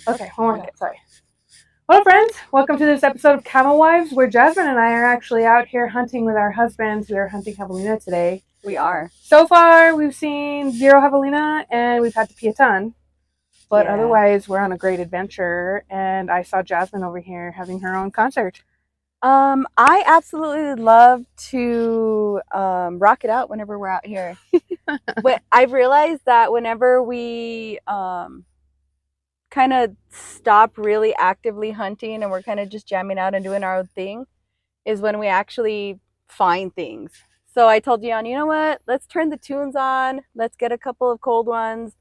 Okay, one more hit. Sorry. Hello, friends. Welcome to this episode of Camel Wives, where Jasmine and I are actually out here hunting with our husbands. We are hunting javelina today. We are. So far, we've seen 0 javelina, and we've had to pee a ton. But otherwise, we're on a great adventure, and I saw Jasmine over here having her own concert. I absolutely love to rock it out whenever we're out here. But I've realized that whenever we kind of stop really actively hunting and we're kind of just jamming out and doing our own thing is when we actually find things. So I told Dion, you know what? Let's turn the tunes on. Let's get a couple of cold ones,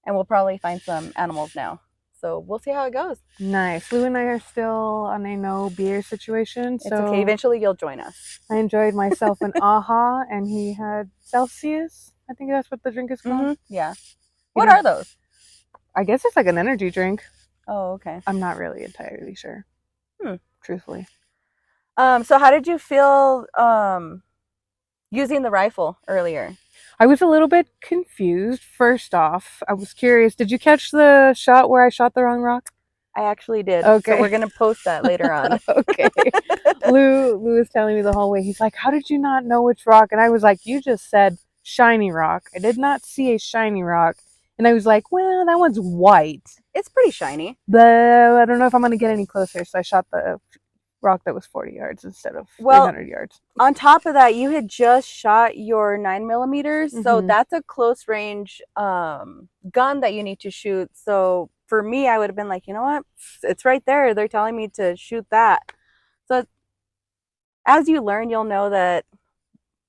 and we'll probably find some animals now. So we'll see how it goes. Nice. Lou and I are still on a no beer situation. It's okay. Eventually you'll join us. I enjoyed myself an AHA, and he had Celsius. I think that's what the drink is called. Mm-hmm. Yeah. What are those? I guess it's like an energy drink. Oh, okay. I'm not really entirely sure. Truthfully. So how did you feel using the rifle earlier? I was a little bit confused. First off, I was curious. Did you catch the shot where I shot the wrong rock? I actually did. Okay. So we're going to post that later on. Okay. Lou was telling me the whole way. He's like, how did you not know which rock? And I was like, you just said shiny rock. I did not see a shiny rock. And I was like, well, that one's white. It's pretty shiny. But I don't know if I'm going to get any closer. So I shot the rock that was 40 yards instead of 300 yards. On top of that, you had just shot your 9mm, so that's a close range gun that you need to shoot. So for me, I would have been like, you know what, it's right there, they're telling me to shoot that. So as you learn, you'll know that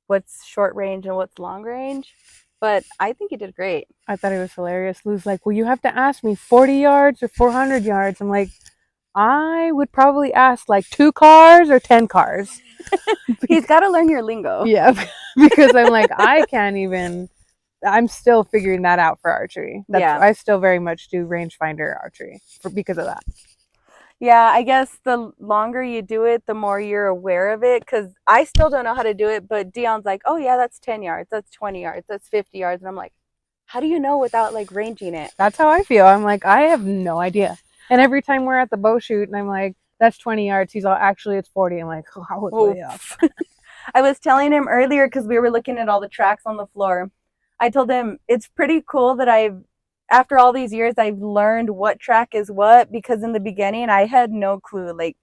what's short range and what's long range. But I think you did great. I thought it was hilarious. Lou's like, well, you have to ask me 40 yards or 400 yards. I'm like, I would probably ask like 2 cars or 10 cars. He's got to learn your lingo. Yeah, because I'm like, I'm still figuring that out for archery. I still very much do rangefinder archery because of that. Yeah, I guess the longer you do it, the more you're aware of it, because I still don't know how to do it, but Dion's like, oh yeah, that's 10 yards, that's 20 yards, that's 50 yards. And I'm like, how do you know without like ranging it? That's how I feel. I'm like, I have no idea. And every time we're at the bow shoot and I'm like, that's 20 yards. He's all, actually, it's 40. I'm like, oh, I was way off. I was telling him earlier because we were looking at all the tracks on the floor. I told him it's pretty cool that after all these years, I've learned what track is what, because in the beginning, I had no clue. Like,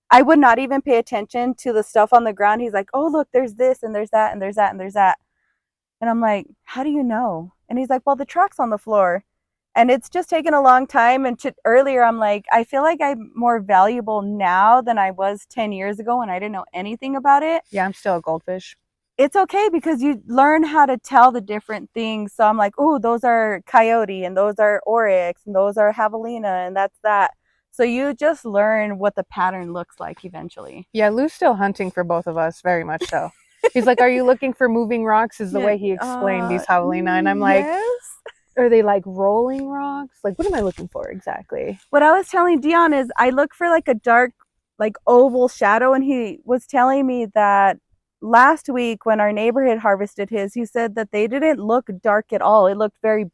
I would not even pay attention to the stuff on the ground. He's like, oh, look, there's this and there's that and there's that and there's that. And I'm like, how do you know? And he's like, well, the track's on the floor. And it's just taken a long time. And earlier, I'm like, I feel like I'm more valuable now than I was 10 years ago when I didn't know anything about it. Yeah, I'm still a goldfish. It's okay because you learn how to tell the different things. So I'm like, oh, those are coyote and those are oryx and those are javelina and that's that. So you just learn what the pattern looks like eventually. Yeah, Lou's still hunting for both of us, very much so. He's like, are you looking for moving rocks? Is the way he explained these javelina. And I'm like, yes. Are they like rolling rocks? Like, what am I looking for exactly? What I was telling Dion is I look for like a dark, like oval shadow. And he was telling me that last week when our neighbor had harvested his, he said that they didn't look dark at all. It looked very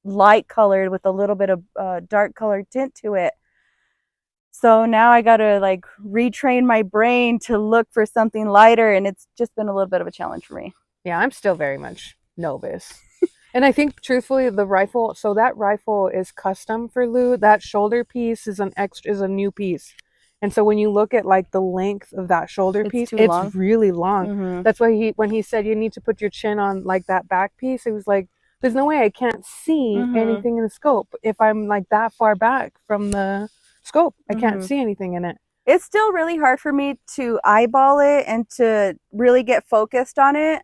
light colored with a little bit of dark colored tint to it. So now I got to like retrain my brain to look for something lighter. And it's just been a little bit of a challenge for me. Yeah, I'm still very much novice. And I think, truthfully, the rifle, so that rifle is custom for Lou. That shoulder piece is a new piece. And so when you look at like the length of that shoulder piece, it's really long. Mm-hmm. That's why when he said you need to put your chin on like that back piece, it was like, there's no way I can't see anything in the scope. If I'm like that far back from the scope, I can't see anything in it. It's still really hard for me to eyeball it and to really get focused on it.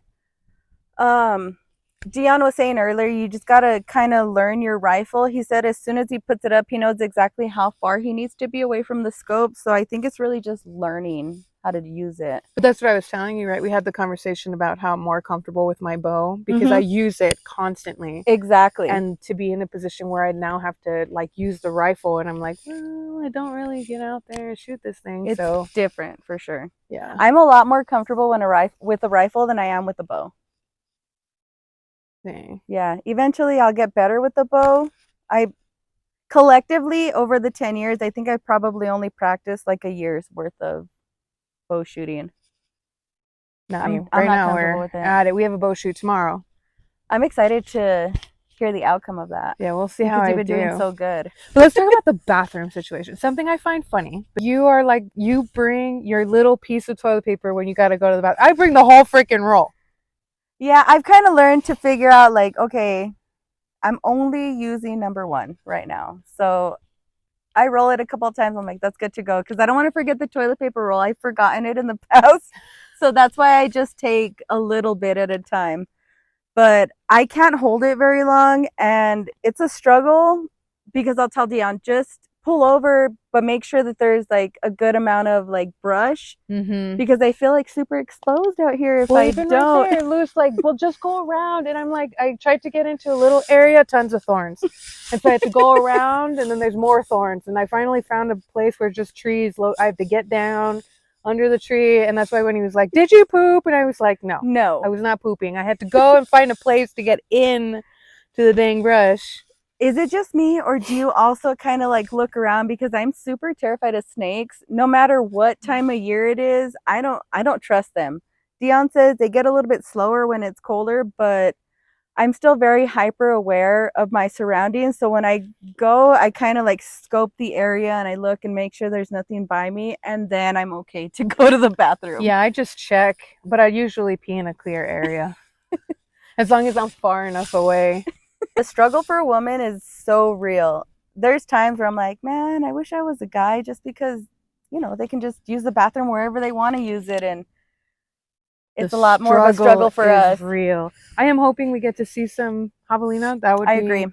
Dion was saying earlier, you just got to kind of learn your rifle. He said as soon as he puts it up, he knows exactly how far he needs to be away from the scope. So I think it's really just learning how to use it. But that's what I was telling you, right? We had the conversation about how I'm more comfortable with my bow because I use it constantly. Exactly. And to be in a position where I now have to like use the rifle and I'm like, well, I don't really get out there and shoot this thing. It's different for sure. Yeah. I'm a lot more comfortable with a rifle than I am with a bow. Dang. Yeah, eventually I'll get better with the bow. collectively over the 10 years, I think I probably only practiced like a year's worth of bow shooting. I'm Right not now comfortable we're with it. at it. We have a bow shoot tomorrow. I'm excited to hear the outcome of that. Yeah, we'll see how Because I you've been doing do. so good. But let's talk about the bathroom situation. Something I find funny. You are like, you bring your little piece of toilet paper when you got to go to the bathroom. I bring the whole freaking roll. Yeah, I've kind of learned to figure out like, okay, I'm only using number 1 right now. So I roll it a couple of times. I'm like, that's good to go. Because I don't want to forget the toilet paper roll. I've forgotten it in the past. So that's why I just take a little bit at a time. But I can't hold it very long. And it's a struggle because I'll tell Dion, just pull over, but make sure that there's like a good amount of like brush. Because I feel like super exposed out here if I Even don't. right there, Lou's like, well, just go around. And I'm like, I tried to get into a little area, tons of thorns. And so I had to go around, and then there's more thorns. And I finally found a place where just trees, I have to get down under the tree. And that's why when he was like, did you poop? And I was like, no, I was not pooping. I had to go and find a place to get in to the dang brush. Is it just me, or do you also kind of like look around? Because I'm super terrified of snakes. No matter what time of year it is, I don't trust them. Dion says they get a little bit slower when it's colder, but I'm still very hyper aware of my surroundings. So when I go, I kind of like scope the area and I look and make sure there's nothing by me, and then I'm okay to go to the bathroom. Yeah, I just check, but I usually pee in a clear area. As long as I'm far enough away. The struggle for a woman is so real. There's times where I'm like, man, I wish I was a guy, just because, you know, they can just use the bathroom wherever they want to use it. And it's a lot more of a struggle for us. Real. I am hoping we get to see some javelina. That would be agree.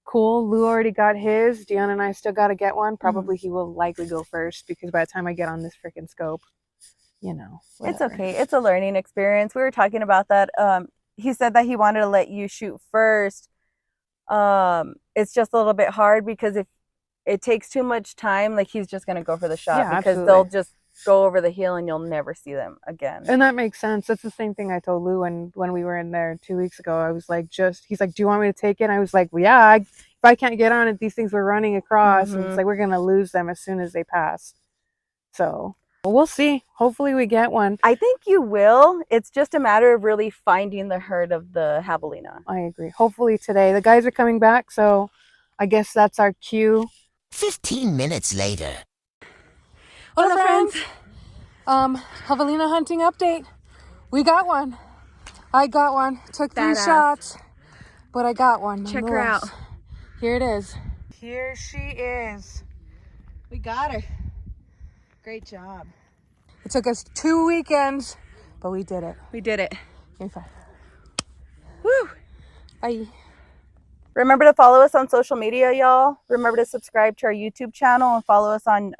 Cool. Lou already got his. Dion and I still got to get one. Probably he will likely go first, because by the time I get on this freaking scope, you know, whatever. It's okay. It's a learning experience. We were talking about that. He said that he wanted to let you shoot first. It's just a little bit hard because if it takes too much time, like he's just going to go for the shot, because they'll just go over the hill and you'll never see them again. And that makes sense. That's the same thing I told Lou when we were in there 2 weeks ago. I was like, he's like, do you want me to take it? And I was like, well, yeah, if I can't get on it, these things were running across, and it's like, we're going to lose them as soon as they pass. So we'll see. Hopefully we get one. I think you will. It's just a matter of really finding the herd of the javelina. I agree. Hopefully today. The guys are coming back, so I guess that's our cue. 15 minutes later. Hola, friends. Javelina hunting update. We got one. I got one. Took 3 shots, but I got one. Check her out. Here it is. Here she is. We got her. Great job. It took us 2 weekends, but we did it. We did it. In fact. Woo! Bye. Remember to follow us on social media, y'all. Remember to subscribe to our YouTube channel and follow us on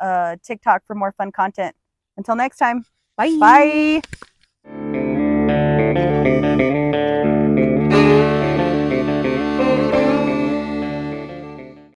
TikTok for more fun content. Until next time. Bye. Bye.